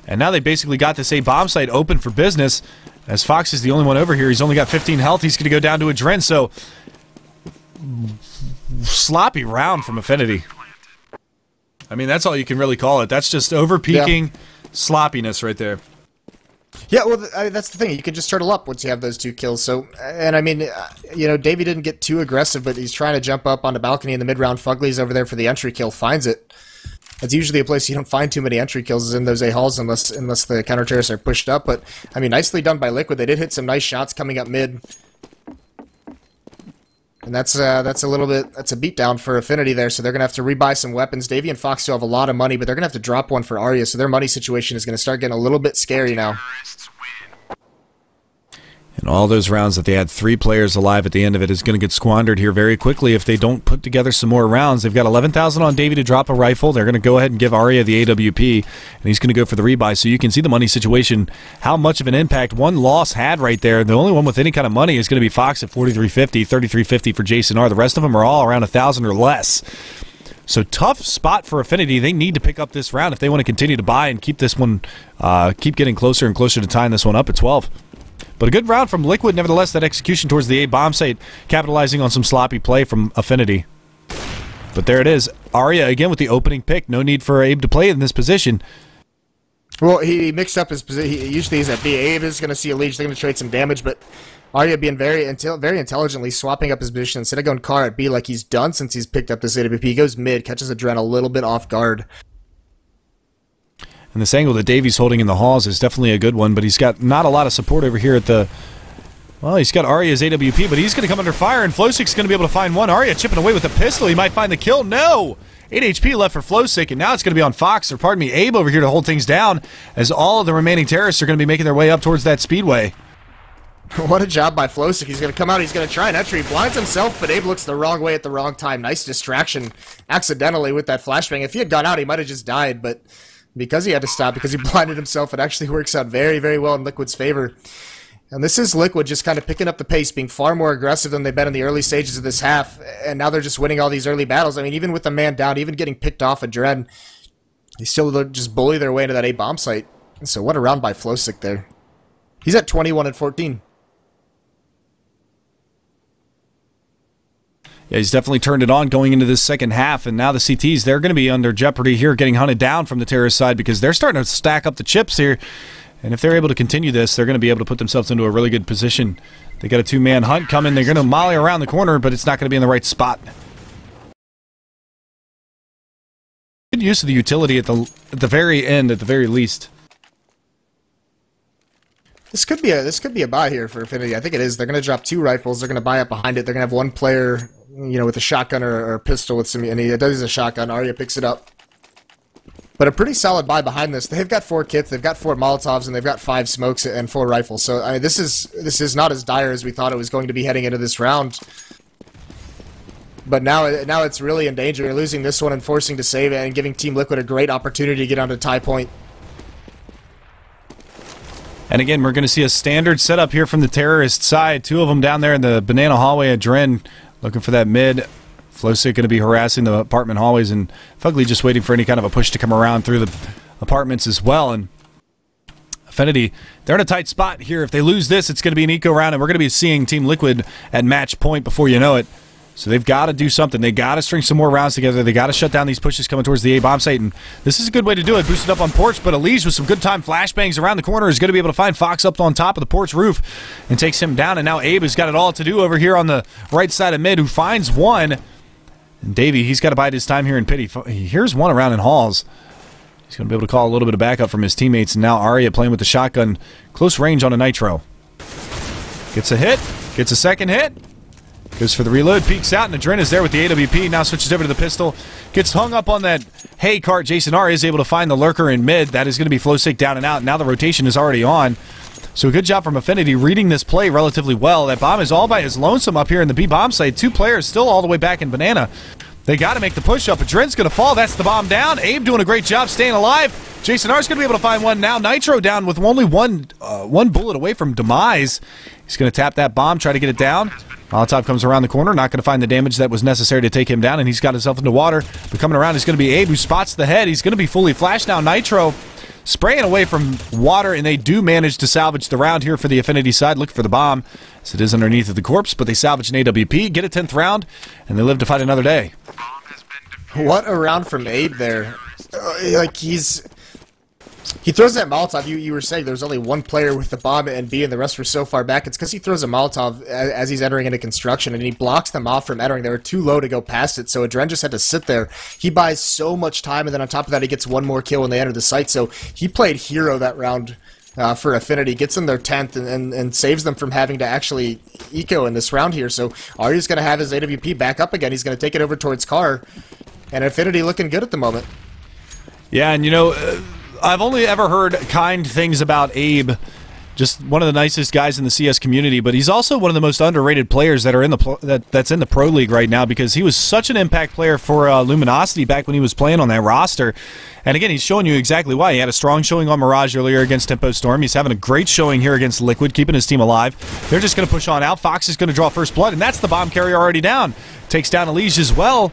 And now they basically got this A bomb site open for business. As Fox is the only one over here, he's only got 15 health. He's going to go down to Adren, so sloppy round from affNity. I mean, that's all you can really call it. That's just over-peaking sloppiness right there. Yeah, well, that's the thing. You can just turtle up once you have those 2 kills. So, and I mean, you know, Davey didn't get too aggressive, but he's trying to jump up on the balcony in the mid-round. Fugly's over there for the entry kill, finds it. That's usually a place you don't find too many entry kills is in those A halls unless the counter terrorists are pushed up. But I mean, nicely done by Liquid. They did hit some nice shots coming up mid. And that's a beatdown for affNity there, so they're going to have to rebuy some weapons. Davey and Fox still have a lot of money, but they're going to have to drop one for Arya, so their money situation is going to start getting a little bit scary now. And all those rounds that they had 3 players alive at the end of it is going to get squandered here very quickly if they don't put together some more rounds. They've got 11,000 on Davey to drop a rifle. They're going to go ahead and give Arya the AWP, and he's going to go for the rebuy. So you can see the money situation, how much of an impact one loss had right there. The only one with any kind of money is going to be Fox at 4350, 3350 for Jason R. The rest of them are all around 1,000 or less. So tough spot for affNity. They need to pick up this round if they want to continue to buy and keep this one, keep getting closer and closer to tying this one up at 12. But a good round from Liquid, nevertheless, that execution towards the A bomb site, capitalizing on some sloppy play from affNity. But there it is. Arya, again, with the opening pick. No need for Abe to play in this position. Well, he mixed up his position. Usually he's at B. Abe is going to see a leech. They're going to trade some damage, but Arya being very intelligently swapping up his position. Instead of going car at B like he's done since he's picked up this AWP, he goes mid, catches Adren a little bit off guard. And this angle that Davey's holding in the halls is definitely a good one, but he's got not a lot of support over here at the... Well, he's got Arya's AWP, but he's going to come under fire, and Flowsick's going to be able to find one. Arya chipping away with a pistol. He might find the kill. No! 8 HP left for Flowsick, and now it's going to be on Fox, or pardon me, Abe over here to hold things down, as all of the remaining terrorists are going to be making their way up towards that speedway. What a job by Flowsick. He's going to come out, he's going to try an entry. He blinds himself, but Abe looks the wrong way at the wrong time. Nice distraction accidentally with that flashbang. If he had gone out, he might have just died, but... because he had to stop, because he blinded himself, it actually works out very, very well in Liquid's favor. And this is Liquid just kind of picking up the pace, being far more aggressive than they've been in the early stages of this half, and now they're just winning all these early battles. I mean, even with the man down, even getting picked off Adren, they still just bully their way into that A bomb site. And so what a round by Flowsick there. He's at 21 and 14. Yeah, he's definitely turned it on going into this second half, and now the CTs, they're going to be under jeopardy here, getting hunted down from the terrorist side because they're starting to stack up the chips here, and if they're able to continue this, they're going to be able to put themselves into a really good position. They got a 2-man hunt coming. They're going to molly around the corner, but it's not going to be in the right spot. Good use of the utility at the very end, at the very least. This could be a buy here for affNity. I think it is. They're going to drop 2 rifles. They're going to buy up behind it. They're going to have one player, you know, with a shotgun or a pistol with some, and he does a shotgun. Arya picks it up. But a pretty solid buy behind this. They've got 4 kits, they've got 4 Molotovs, and they've got 5 smokes and 4 rifles. So I mean, this is not as dire as we thought it was going to be heading into this round. But now it's really in danger. You're losing this one and forcing to save it and giving Team Liquid a great opportunity to get onto tie point. And again, we're going to see a standard setup here from the terrorist side. 2 of them down there in the banana hallway. Adren looking for that mid. Flowsick going to be harassing the apartment hallways, and Fugly just waiting for any kind of a push to come around through the apartments as well. And affNity, they're in a tight spot here. If they lose this, it's going to be an eco round, and we're going to be seeing Team Liquid at match point before you know it. So they've got to do something. They got to string some more rounds together. They got to shut down these pushes coming towards the A bomb site, and this is a good way to do it. Boosted up on porch, but Elige with some good time flashbangs around the corner is going to be able to find Fox up on top of the porch roof and takes him down. And now Abe has got it all to do over here on the right side of mid, who finds one. And Davey, he's got to bide his time here in pit. He hears one around in halls. He's going to be able to call a little bit of backup from his teammates. And now Arya playing with the shotgun, close range on a nitro. Gets a hit, gets a second hit. Goes for the reload, peeks out, and Adren is there with the AWP. Now switches over to the pistol. Gets hung up on that hay cart. Jason R is able to find the lurker in mid. That is going to be flowsick down and out. Now the rotation is already on. So a good job from affNity reading this play relatively well. That bomb is all by his lonesome up here in the B bomb site. 2 players still all the way back in Banana. They got to make the push up. Adren's going to fall. That's the bomb down. Abe doing a great job staying alive. Jason R's going to be able to find one now. Nitro down with only one bullet away from demise. He's going to tap that bomb, try to get it down. Molotov comes around the corner, not going to find the damage that was necessary to take him down, and he's got himself into water. But coming around is going to be Abe, who spots the head. He's going to be fully flashed now. Nitro spraying away from water, and they do manage to salvage the round here for the affNity side. Look for the bomb, as it is underneath of the corpse, but they salvage an AWP, get a 10th round, and they live to fight another day. What a round from Abe there. Like, he throws that Molotov. You were saying there's only one player with the bomb and B, and the rest were so far back. It's because he throws a Molotov as he's entering into construction, and he blocks them off from entering. They were too low to go past it, so Adren just had to sit there. He buys so much time, and then on top of that, he gets one more kill when they enter the site. So he played hero that round for affNity, gets them their 10th, and saves them from having to actually eco in this round here. So Arya's going to have his AWP back up again. He's going to take it over towards Car, and affNity looking good at the moment. Yeah, and you know, I've only ever heard kind things about Abe. Just one of the nicest guys in the CS community, but he's also one of the most underrated players that are in the that's in the pro league right now, because he was such an impact player for Luminosity back when he was playing on that roster. And again, he's showing you exactly why. He had a strong showing on Mirage earlier against Tempo Storm. He's having a great showing here against Liquid, keeping his team alive. They're just going to push on out. Fox is going to draw first blood, and that's the bomb carrier already down. Takes down Elige as well.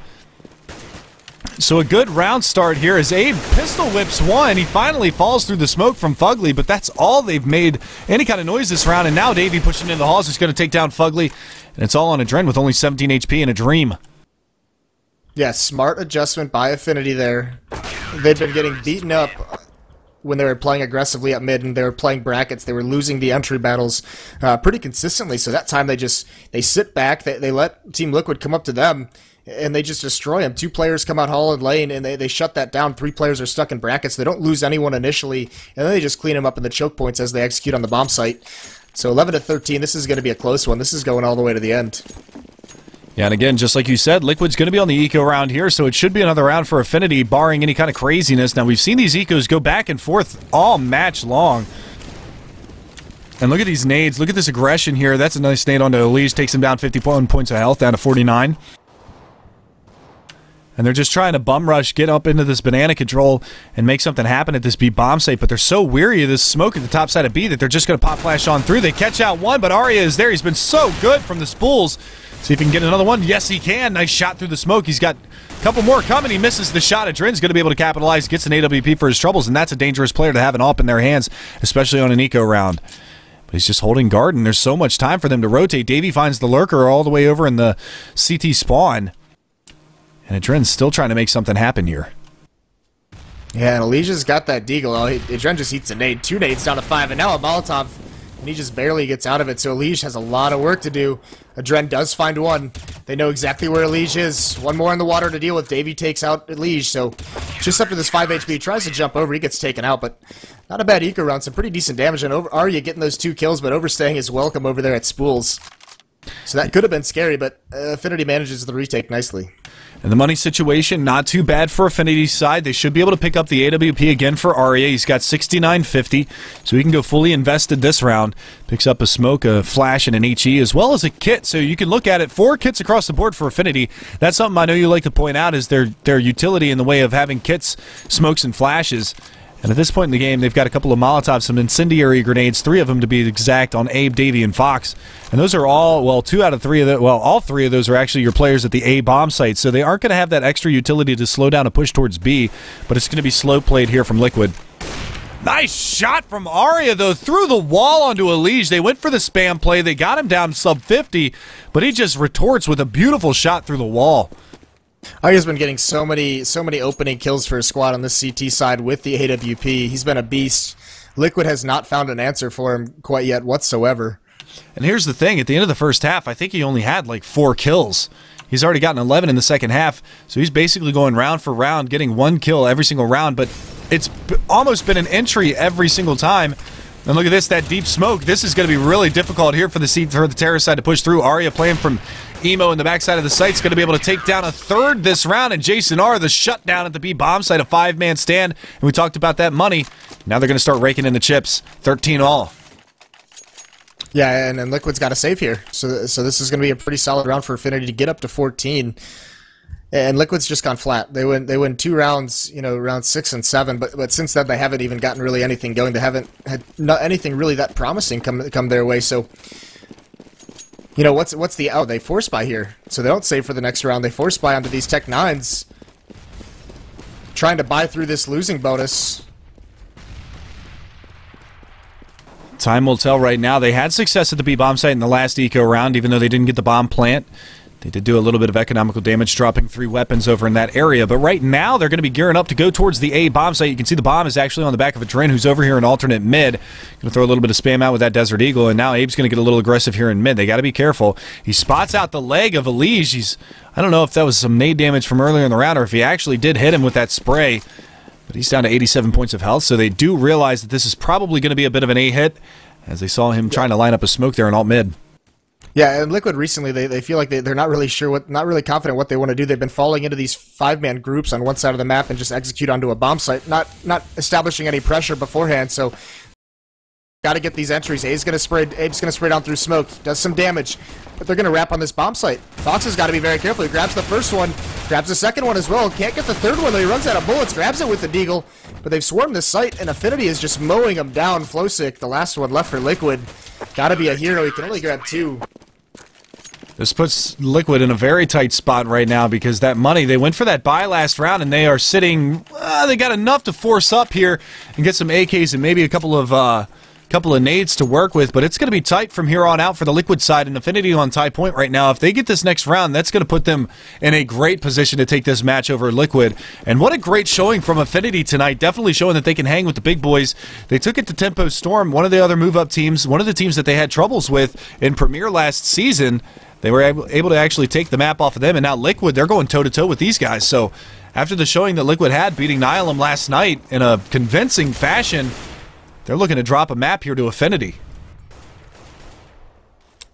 So a good round start here as Abe pistol whips one. He finally falls through the smoke from Fugly, but that's all they've made any kind of noise this round. And now Davey pushing into the halls is going to take down Fugly. And it's all on Adren with only 17 HP and a dream. Yeah, smart adjustment by affNity there. They'd been getting beaten up when they were playing aggressively up mid, and they were playing brackets. They were losing the entry battles pretty consistently. So that time they sit back. They let Team Liquid come up to them, and they just destroy them. 2 players come out hall and lane, and they shut that down. 3 players are stuck in brackets. They don't lose anyone initially, and then they just clean them up in the choke points as they execute on the bomb site. So 11-13, this is going to be a close one. This is going all the way to the end. Yeah, and again, just like you said, Liquid's going to be on the eco round here, so it should be another round for affNity, barring any kind of craziness. Now, we've seen these ecos go back and forth all match long. And look at these nades. Look at this aggression here. That's a nice nade onto Elige. Takes him down 51 points of health, down to 49. And they're just trying to bum rush, get up into this banana control, and make something happen at this B bomb site. But they're so weary of this smoke at the top side of B that they're just going to pop flash on through. They catch out one, but Arya is there. He's been so good from the spools. See if he can get another one. Yes, he can. Nice shot through the smoke. He's got a couple more coming. He misses the shot. Adren's going to be able to capitalize. Gets an AWP for his troubles, and that's a dangerous player to have an AWP in their hands, especially on an eco round. But he's just holding guard, and there's so much time for them to rotate. Davey finds the lurker all the way over in the CT spawn. And Adren's still trying to make something happen here. Yeah, and Elige's got that deagle. Adren just eats a nade. 2 nades down to 5, and now a Molotov. And he just barely gets out of it, so Elige has a lot of work to do. Adren does find one. They know exactly where Elige is. One more in the water to deal with. Davey takes out Elige, so just after this 5 HP, he tries to jump over. He gets taken out, but not a bad eco round. Some pretty decent damage, and Arya getting those 2 kills, but overstaying his welcome over there at Spools. So that could have been scary, but affNity manages the retake nicely. And the money situation, not too bad for affNity's side. They should be able to pick up the AWP again for Arya. He's got 6950, so he can go fully invested this round. Picks up a smoke, a flash, and an HE, as well as a kit. So you can look at it, 4 kits across the board for affNity. That's something I know you like to point out, is their utility in the way of having kits, smokes, and flashes. And at this point in the game, they've got a couple of Molotovs, some incendiary grenades, 3 of them to be exact, on Abe, Davey, and Fox. And those are all, well, 2 out of 3 of them, well, all 3 of those are actually your players at the A bomb site. So they aren't going to have that extra utility to slow down a push towards B, but it's going to be slow played here from Liquid. Nice shot from Arya, though, through the wall onto Elige. They went for the spam play. They got him down sub 50, but he just retorts with a beautiful shot through the wall. Arya's been getting so many opening kills for his squad on this CT side with the AWP. He's been a beast. Liquid has not found an answer for him quite yet whatsoever. And here's the thing, at the end of the first half, I think he only had like 4 kills. He's already gotten 11 in the second half, so he's basically going round for round, getting 1 kill every single round, but it's almost been an entry every single time. And look at this, that deep smoke. This is going to be really difficult here for the terrorist side to push through. Arya playing from Emo in the backside of the site is going to be able to take down a third this round, and Jason R, the shutdown at the B bomb site, a 5-man stand, and we talked about that money. Now they're going to start raking in the chips, 13 all. Yeah, and Liquid's got a save here, so this is going to be a pretty solid round for affNity to get up to 14. And Liquid's just gone flat. They win 2 rounds, you know, round 6 and 7, but since then they haven't even gotten really anything going. They haven't had anything really that promising come their way. So, you know, what's the out? They force buy here, so they don't save for the next round. They force buy onto these Tech 9s, trying to buy through this losing bonus. Time will tell right now. They had success at the B bomb site in the last eco round, even though they didn't get the bomb plant. They did do a little bit of economical damage, dropping 3 weapons over in that area. But right now, they're going to be gearing up to go towards the A bomb site. You can see the bomb is actually on the back of Adren, who's over here in alternate mid. Going to throw a little bit of spam out with that Desert Eagle, and now Abe's going to get a little aggressive here in mid. They got to be careful. He spots out the leg of Elige. I don't know if that was some nade damage from earlier in the round or if he actually did hit him with that spray. But he's down to 87 points of health, so they do realize that this is probably going to be a bit of an A hit, as they saw him trying to line up a smoke there in alt mid. Yeah, and Liquid recently, they feel like they're not really sure not really confident what they want to do. They've been falling into these 5-man groups on one side of the map and just execute onto a bomb site, not establishing any pressure beforehand. So, got to get these entries. Abe's gonna spray down through smoke, does some damage, but they're gonna wrap on this bomb site. Fox has got to be very careful. He grabs the first one, grabs the second one as well. Can't get the third one though. He runs out of bullets, grabs it with the deagle, but they've swarmed this site, and affNity is just mowing them down. Flowsick, the last one left for Liquid. Got to be a hero. He can only grab 2. This puts Liquid in a very tight spot right now because that money, they went for that buy last round and they are sitting, they got enough to force up here and get some AKs and maybe a couple of nades to work with, but it's going to be tight from here on out for the Liquid side, and affNity on tie point right now. If they get this next round, that's going to put them in a great position to take this match over Liquid. And what a great showing from affNity tonight, definitely showing that they can hang with the big boys. They took it to Tempo Storm, one of the other move-up teams, one of the teams that they had troubles with in Premier last season. They were able to actually take the map off of them, and now Liquid, they're going toe-to-toe with these guys. So after the showing that Liquid had, beating Nihilum last night in a convincing fashion, they're looking to drop a map here to affNity.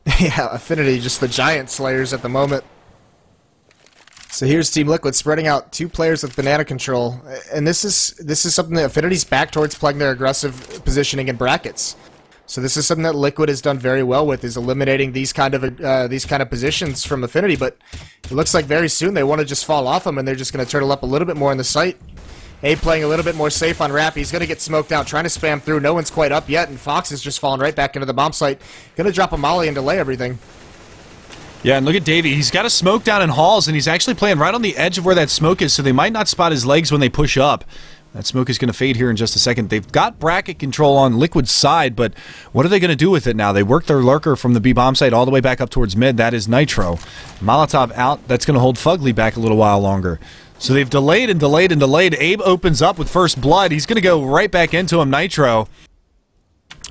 Yeah, affNity, just the giant slayers at the moment. So here's Team Liquid spreading out 2 players with banana control, and this is something that affNity's back towards playing their aggressive positioning in brackets. So this is something that Liquid has done very well with, is eliminating these kind of positions from affNity. But it looks like very soon they want to just fall off them, and they're just going to turtle up a little bit more in the site. Abe playing a little bit more safe on Rap. He's going to get smoked out, trying to spam through. No one's quite up yet, and Fox is just falling right back into the bomb site. Going to drop a molly and delay everything. Yeah, and look at Davey. He's got a smoke down in halls, and he's actually playing right on the edge of where that smoke is, so they might not spot his legs when they push up. That smoke is going to fade here in just a second. They've got bracket control on Liquid's side, but what are they going to do with it now? They worked their lurker from the B bomb site all the way back up towards mid. That is Nitro. Molotov out. That's going to hold Fugly back a little while longer. So they've delayed and delayed and delayed. Abe opens up with first blood. He's going to go right back into him, Nitro.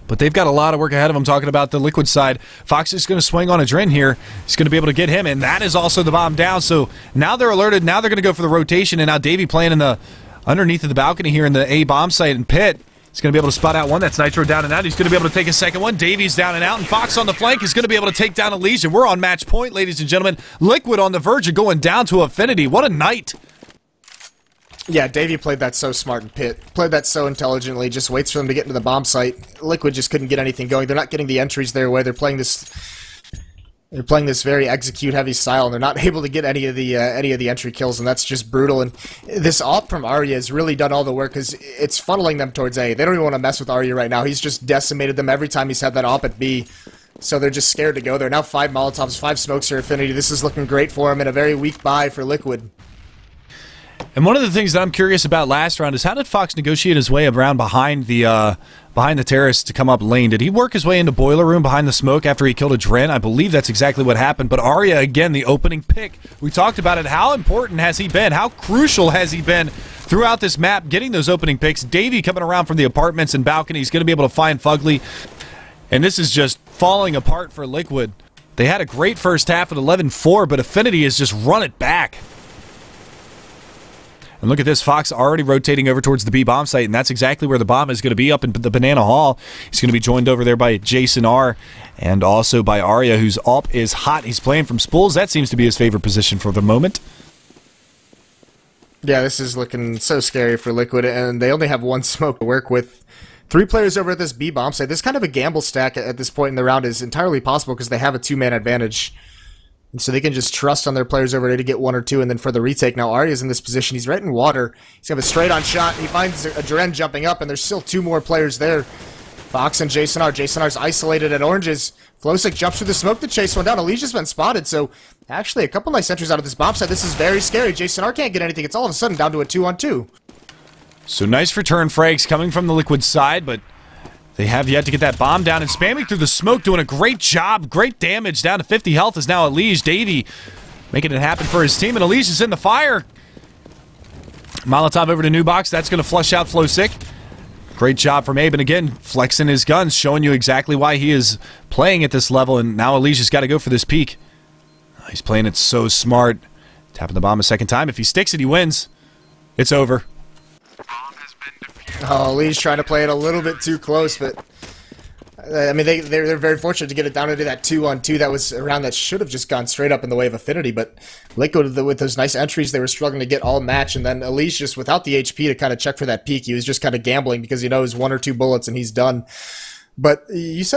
But they've got a lot of work ahead of them, talking about the Liquid side. Fox is going to swing on Adren here. He's going to be able to get him, and that is also the bomb down. So now they're alerted. Now they're going to go for the rotation, and now Davey playing in the underneath of the balcony here in the A bomb site, and Pitt is going to be able to spot out one. That's Nitro down and out. He's going to be able to take a second one. Davies down and out, and Fox on the flank is going to be able to take down Elige. We're on match point, ladies and gentlemen. Liquid on the verge of going down to affNity. What a night. Yeah, Davey played that so smart, and Pitt played that so intelligently, just waits for them to get into the bomb site. Liquid just couldn't get anything going. They're not getting the entries their way. They're playing this very execute-heavy style, and they're not able to get any of the entry kills, and that's just brutal. And this AWP from Arya has really done all the work, because it's funneling them towards A. They don't even want to mess with Arya right now. He's just decimated them every time he's had that AWP at B. So they're just scared to go there. Now 5 Molotovs, 5 smokes for affNity. This is looking great for him, and a very weak buy for Liquid. And one of the things that I'm curious about last round is, how did Fox negotiate his way around behind the terrace to come up lane? Did he work his way into boiler room behind the smoke after he killed Adren? I believe that's exactly what happened. But Arya, again, the opening pick. We talked about it. How important has he been? How crucial has he been throughout this map, getting those opening picks? Davey coming around from the apartments and balcony. He's going to be able to find Fugly. And this is just falling apart for Liquid. They had a great first half at 11-4, but affNity has just run it back. And look at this, Fox already rotating over towards the B bomb site, and that's exactly where the bomb is going to be, up in the Banana Hall. He's going to be joined over there by Jason R. and also by Arya, whose AWP is hot. He's playing from spools. That seems to be his favorite position for the moment. Yeah, this is looking so scary for Liquid, and they only have one smoke to work with. 3 players over at this B bomb site. This kind of a gamble stack at this point in the round is entirely possible because they have a 2-man advantage. And so they can just trust on their players over there to get 1 or 2, and then for the retake. Now Arya's in this position. He's right in water. He's going to have a straight-on shot. He finds a Dren jumping up, and there's still 2 more players there. Fox and Jason R. Jason R's isolated at oranges. Flowsick jumps through the smoke to chase one down. Alicia's been spotted, so actually a couple nice entries out of this bomb site. This is very scary. Jason R can't get anything. It's all of a sudden down to a 2-on-2. So nice return frags coming from the Liquid side, but they have yet to get that bomb down, and spamming through the smoke, doing a great job. Great damage. Down to 50 health is now Elige. Davey making it happen for his team, and Elige is in the fire. Molotov over to New Box. That's going to flush out Flowsick. Great job from Abe, and again, flexing his guns, showing you exactly why he is playing at this level, and now Elige has got to go for this peak. He's playing it so smart. Tapping the bomb a second time. If he sticks it, he wins. It's over. Oh, Lee's trying to play it a little bit too close, but I mean, they're very fortunate to get it down into that 2-on-2. That was a round that should have just gone straight up in the way of affNity, but Liquid, with those nice entries, they were struggling to get all match, and then Elise just without the HP to kind of check for that peak. He was just kind of gambling because he knows 1 or 2 bullets and he's done. But you said